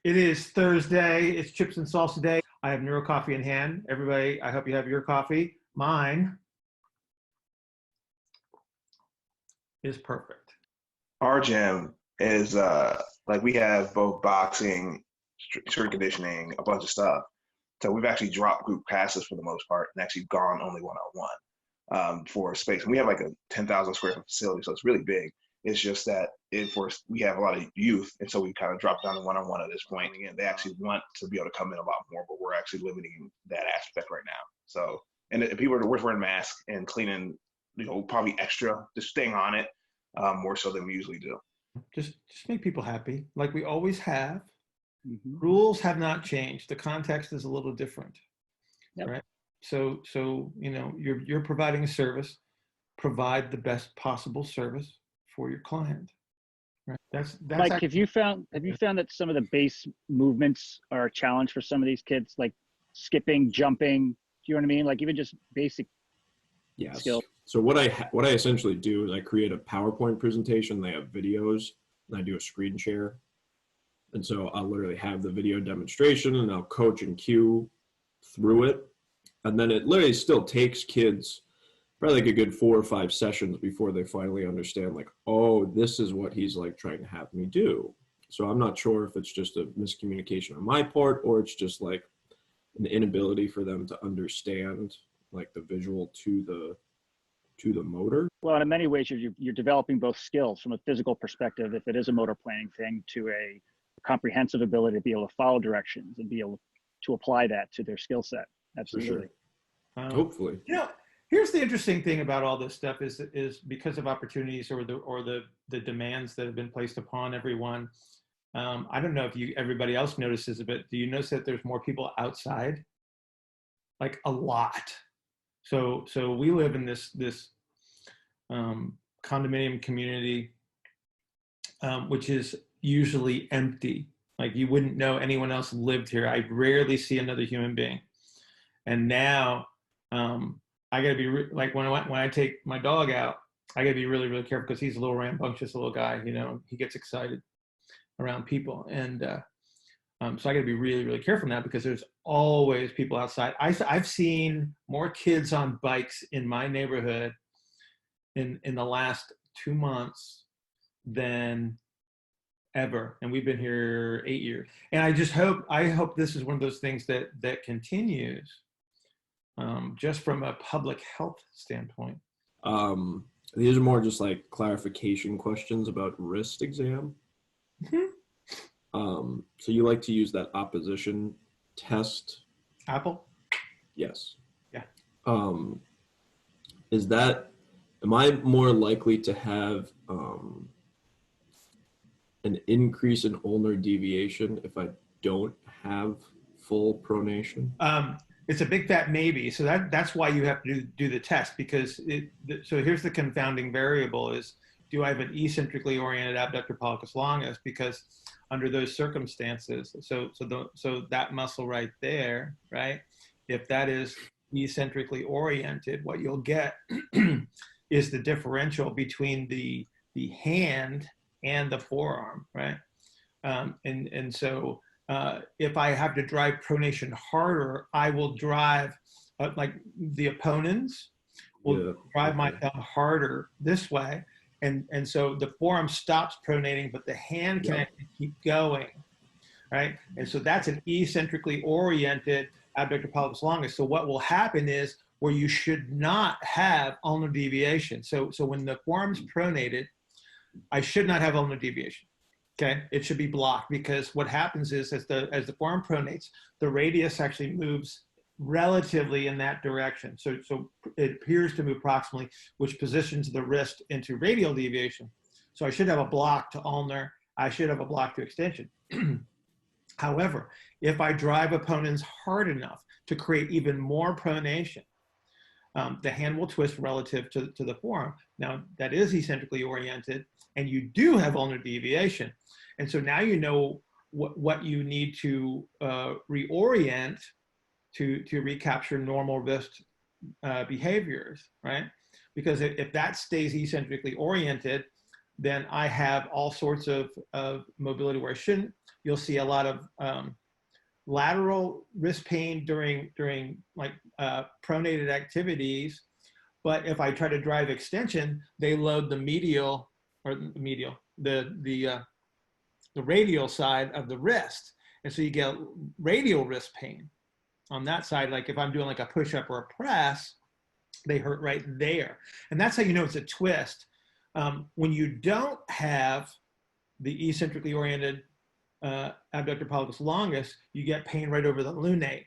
It is Thursday. It's chips and salsa day. I have Neuro Coffee in hand. Everybody, I hope you have your coffee. Mine is perfect. Our gym is like we have both boxing, strength conditioning, a bunch of stuff. So we've actually dropped group classes for the most part and actually gone only one-on-one for space. And we have like a 10,000 square foot facility, so it's really big. It's just that we have a lot of youth, and so we kind of dropped down to one-on-one at this point. Again, they actually want to be able to come in a lot more, but we're actually limiting that aspect right now. So, and people are wearing masks and cleaning, probably extra, just staying on it more so than we usually do. Just make people happy, like we always have. Mm-hmm. Rules have not changed. The context is a little different, yep. Right? So you're providing a service. Provide the best possible service for your client. Right? That's Mike, have you found that some of the base movements are a challenge for some of these kids, like skipping, jumping? Do you know what I mean? Like even just basic skills. So what I essentially do is I create a PowerPoint presentation. They have videos, and I do a screen share. And so I'll literally have the video demonstration, and I'll coach and cue through it. And then it literally still takes kids probably like a good 4 or 5 sessions before they finally understand, like, oh, this is what he's like trying to have me do. So I'm not sure if it's just a miscommunication on my part, or it's just like an inability for them to understand like the visual to the motor. Well, in many ways, you're developing both skills from a physical perspective, if it is a motor planning thing, to a comprehensive ability to be able to follow directions and be able to apply that to their skill set. Absolutely. For sure. Hopefully. Here's the interesting thing about all this stuff is because of opportunities or the demands that have been placed upon everyone. I don't know if everybody else notices it, but do you notice that there's more people outside? Like a lot. So we live in this condominium community, which is usually empty. Like you wouldn't know anyone else lived here. I rarely see another human being. And now I gotta be like when I take my dog out, I gotta be really, really careful because he's a little rambunctious little guy. He gets excited around people, and so I gotta be really, really careful now because there's always people outside. I've seen more kids on bikes in my neighborhood in the last 2 months than ever, and we've been here 8 years. And I hope this is one of those things that continues. Just from a public health standpoint. These are more just like clarification questions about wrist exam. Mm-hmm. So you like to use that opposition test? Apple? Yes. Yeah. Am I more likely to have an increase in ulnar deviation if I don't have full pronation? It's a big fat maybe. So that's why you have to do the test, because so here's the confounding variable is, do I have an eccentrically oriented abductor pollicis longus? Because under those circumstances, so that muscle right there, right? If that is eccentrically oriented, what you'll get is the differential between the hand and the forearm, right? And so if I have to drive pronation harder, I will drive like the opponents will drive my thumb harder this way. And so the forearm stops pronating, but the hand can actually keep going, right? And so that's an eccentrically oriented abductor pollicis longus. So what will happen is where you should not have ulnar deviation. So when the forearm's pronated, I should not have ulnar deviation. Okay, it should be blocked, because what happens is as the forearm pronates, the radius actually moves relatively in that direction. So it appears to move proximally, which positions the wrist into radial deviation. So I should have a block to ulnar. I should have a block to extension. However, if I drive opponents hard enough to create even more pronation, the hand will twist relative to the forearm. Now, that is eccentrically oriented, and you do have ulnar deviation. And so now you know what you need to reorient to recapture normal wrist behaviors, right? Because if that stays eccentrically oriented, then I have all sorts of mobility where I shouldn't, you'll see a lot of lateral wrist pain during like pronated activities. But if I try to drive extension, they load the medial or the radial side of the wrist, and so you get radial wrist pain on that side. Like if I'm doing like a push-up or a press, they hurt right there, and that's how you know it's a twist. When you don't have the eccentrically oriented abductor pollicis longus, you get pain right over the lunate,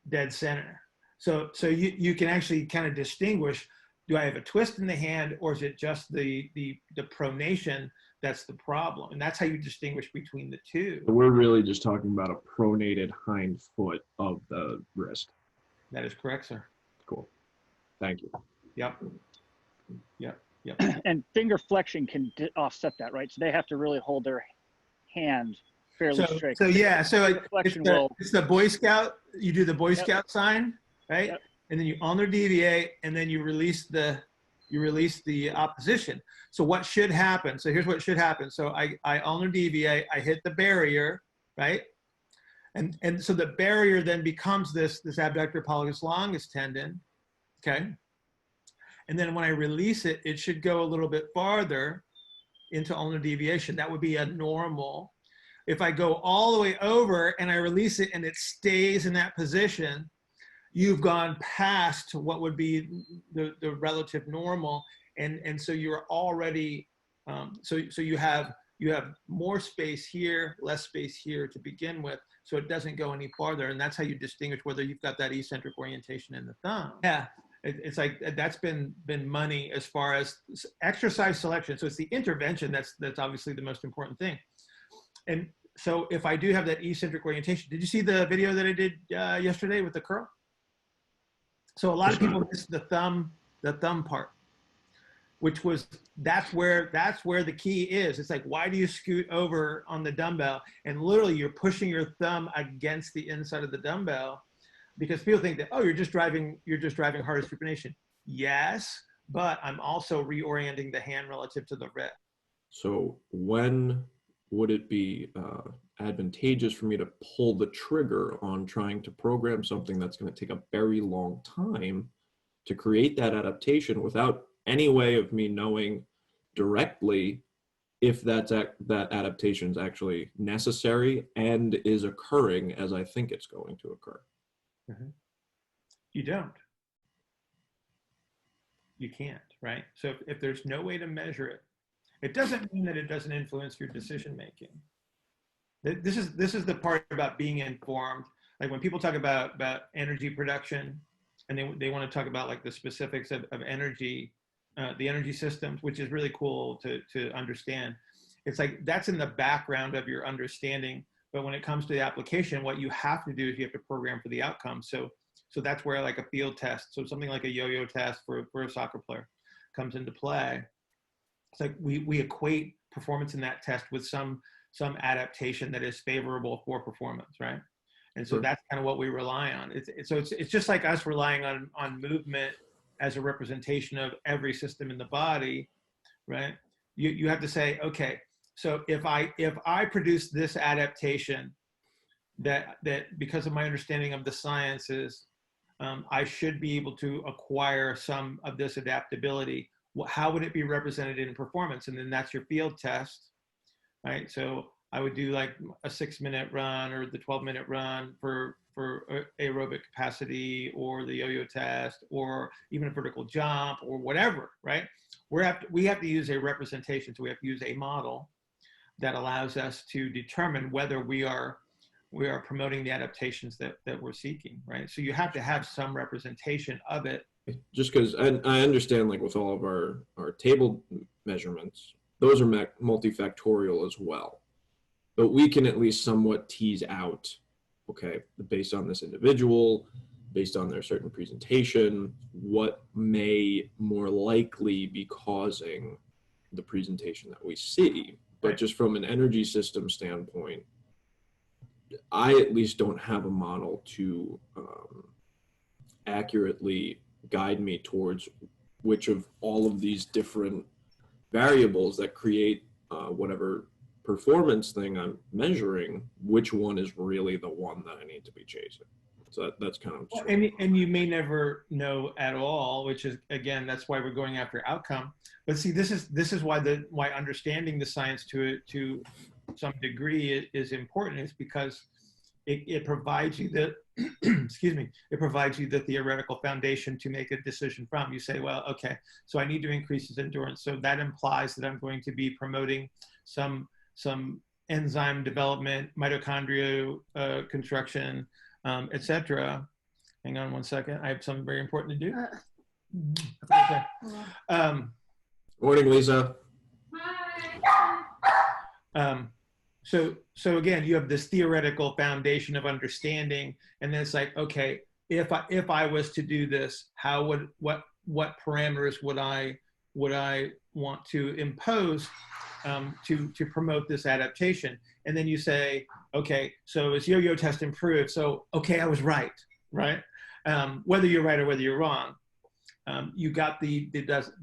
dead center. So you can actually kind of distinguish, do I have a twist in the hand, or is it just the pronation that's the problem? And that's how you distinguish between the two. We're really just talking about a pronated hind foot of the wrist. That is correct, sir. Cool. Thank you. Yep. Yep. Yep. And finger flexion can offset that, right? So they have to really hold their hand fairly straight. So yeah, so it's the Boy Scout. You do the Boy Yep. Scout sign, right? Yep. And then you ulnar deviate, and then you release the opposition. So what should happen? So here's what should happen. So I ulnar deviate, I hit the barrier, right? And so the barrier then becomes this abductor pollicis longus tendon, okay? And then when I release it, it should go a little bit farther into ulnar deviation. That would be a normal. If I go all the way over and I release it and it stays in that position, you've gone past what would be the relative normal. And so you're already, so you have more space here, less space here to begin with, so it doesn't go any farther. And that's how you distinguish whether you've got that eccentric orientation in the thumb. Yeah. It's like that's been money as far as exercise selection. So it's the intervention that's obviously the most important thing. And so if I do have that eccentric orientation, did you see the video that I did yesterday with the curl? So a lot of people miss the thumb part, which was that's where the key is. It's like, why do you scoot over on the dumbbell and literally you're pushing your thumb against the inside of the dumbbell? Because people think that, oh, you're just driving hard supination. Yes, but I'm also reorienting the hand relative to the wrist. So when would it be advantageous for me to pull the trigger on trying to program something that's going to take a very long time to create that adaptation without any way of me knowing directly if that adaptation is actually necessary and is occurring as I think it's going to occur? Mm-hmm. You don't. You can't, right? So if there's no way to measure it, it doesn't mean that it doesn't influence your decision making. This is the part about being informed. Like when people talk about energy production, and they want to talk about like the specifics of energy, the energy systems, which is really cool to understand. It's like that's in the background of your understanding. But when it comes to the application, what you have to do is you have to program for the outcome. So that's where like a field test, so something like a yo-yo test for a soccer player comes into play. It's like we equate performance in that test with some adaptation that is favorable for performance, right? And so that's kind of what we rely on. It's just like us relying on movement as a representation of every system in the body, right? You have to say, okay, so if I produce this adaptation that because of my understanding of the sciences, I should be able to acquire some of this adaptability. How would it be represented in performance? And then that's your field test, right? So I would do like a 6-minute run or the 12-minute run for aerobic capacity, or the yo-yo test, or even a vertical jump, or whatever, right? We have to use a representation. So we have to use a model that allows us to determine whether we are promoting the adaptations that we're seeking, right? So you have to have some representation of it. Just because I understand, like with all of our table measurements, those are multifactorial as well. But we can at least somewhat tease out, okay, based on this individual, based on their certain presentation, what may more likely be causing the presentation that we see. But just from an energy system standpoint, I at least don't have a model to accurately guide me towards which of all of these different variables that create whatever performance thing, I'm measuring which one is really the one that I need to be chasing. So that's kind of and you may never know at all, which is, again, that's why we're going after outcome. But see, this is why understanding the science to some degree is important, is because it provides you the excuse me, it provides you the theoretical foundation to make a decision from. You say, well, okay, so I need to increase his endurance, so that implies that I'm going to be promoting some enzyme development, mitochondria construction, etc. Hang on one second, I have something very important to do. Morning, Lisa. So again, you have this theoretical foundation of understanding, and then it's like, okay, if I was to do this, what parameters would I want to impose to promote this adaptation? And then you say, okay, so is yo-yo test improved? So okay, I was right? Whether you're right or whether you're wrong, you got the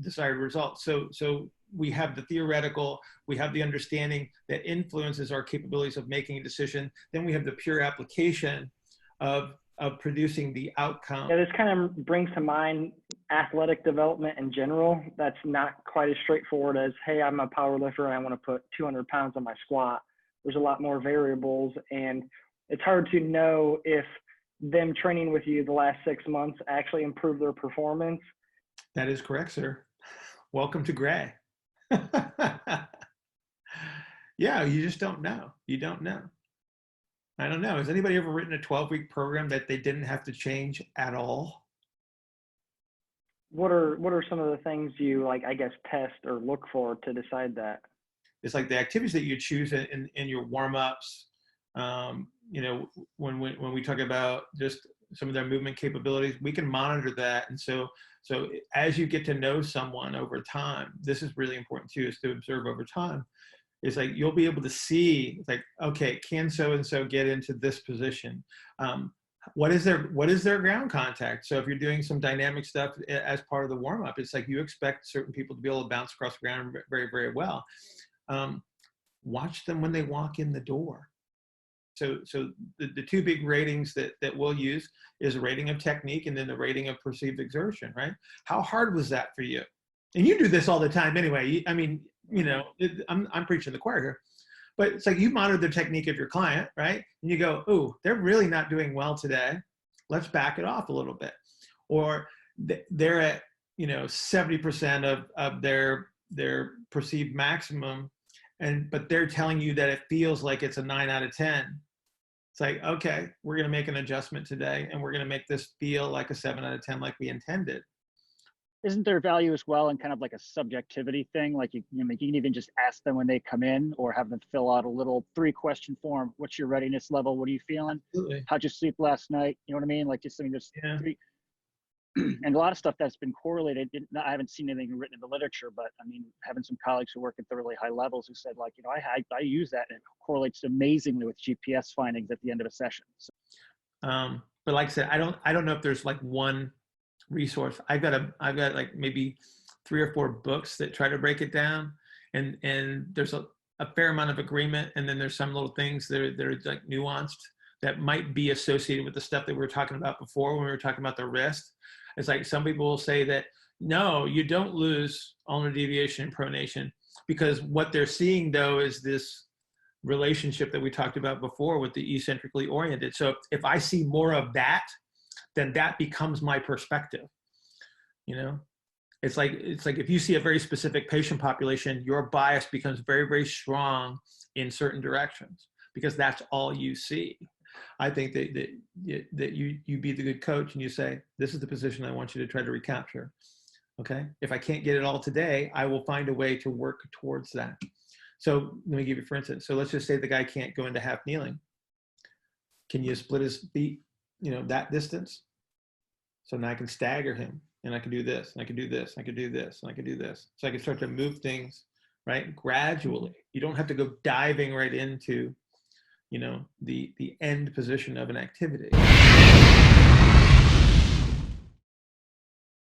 desired result. So we have the theoretical, we have the understanding that influences our capabilities of making a decision. Then we have the pure application of producing the outcome. Yeah, this kind of brings to mind athletic development in general. That's not quite as straightforward as, hey, I'm a power lifter and I want to put 200 pounds on my squat. There's a lot more variables, and it's hard to know if them training with you the last 6 months actually improved their performance. That is correct, sir. Welcome to Gray. Yeah, you just don't know. You don't know. I don't know. Has anybody ever written a 12-week program that they didn't have to change at all? What are some of the things you, like, I guess, test or look for to decide that? It's like the activities that you choose in your warm-ups. You know, when we talk about just some of their movement capabilities, we can monitor that. And so as you get to know someone over time, this is really important too, is to observe over time. It's like, you'll be able to see, it's like, okay, can so-and-so get into this position? What is their ground contact? So if you're doing some dynamic stuff as part of the warm-up, it's like you expect certain people to be able to bounce across the ground very, very well. Watch them when they walk in the door. So the two big ratings that we'll use is a rating of technique and then the rating of perceived exertion, right? How hard was that for you? And you do this all the time anyway. I mean, you know, I'm preaching the choir here, but it's like you monitor the technique of your client, right? And you go, oh, they're really not doing well today. Let's back it off a little bit. Or they're at, you know, 70% of their perceived maximum, but they're telling you that it feels like it's a 9 out of 10. It's like, okay, we're going to make an adjustment today, and we're going to make this feel like a 7 out of 10, like we intended. Isn't there value as well in kind of like a subjectivity thing? Like you can even just ask them when they come in, or have them fill out a little 3-question form. What's your readiness level? What are you feeling? Absolutely. How'd you sleep last night? You know what I mean? Like, just, I mean, there's Yeah. 3, and a lot of stuff that's been correlated. I haven't seen anything written in the literature, but I mean, having some colleagues who work at the really high levels who said, like, you know, I use that, and it correlates amazingly with GPS findings at the end of a session. So. But like I said, I don't know if there's like one resource. I've got like maybe 3 or 4 books that try to break it down, and there's a fair amount of agreement, and then there's some little things that are like nuanced that might be associated with the stuff that we were talking about before when we were talking about the wrist. It's like some people will say that, no, you don't lose ulnar deviation and pronation, because what they're seeing though is this relationship that we talked about before with the eccentrically oriented. So if I see more of that, then that becomes my perspective. You know, it's like if you see a very specific patient population, your bias becomes very, very strong in certain directions because that's all you see. I think that you be the good coach and you say, this is the position I want you to try to recapture. Okay. If I can't get it all today, I will find a way to work towards that. So let me give you, for instance, so let's just say the guy can't go into half kneeling. Can you split his feet, you know, that distance? So now I can stagger him, and I can do this, and I can do this, and I can do this, and I can do this. So I can start to move things, right, gradually. You don't have to go diving right into, you know, the end position of an activity.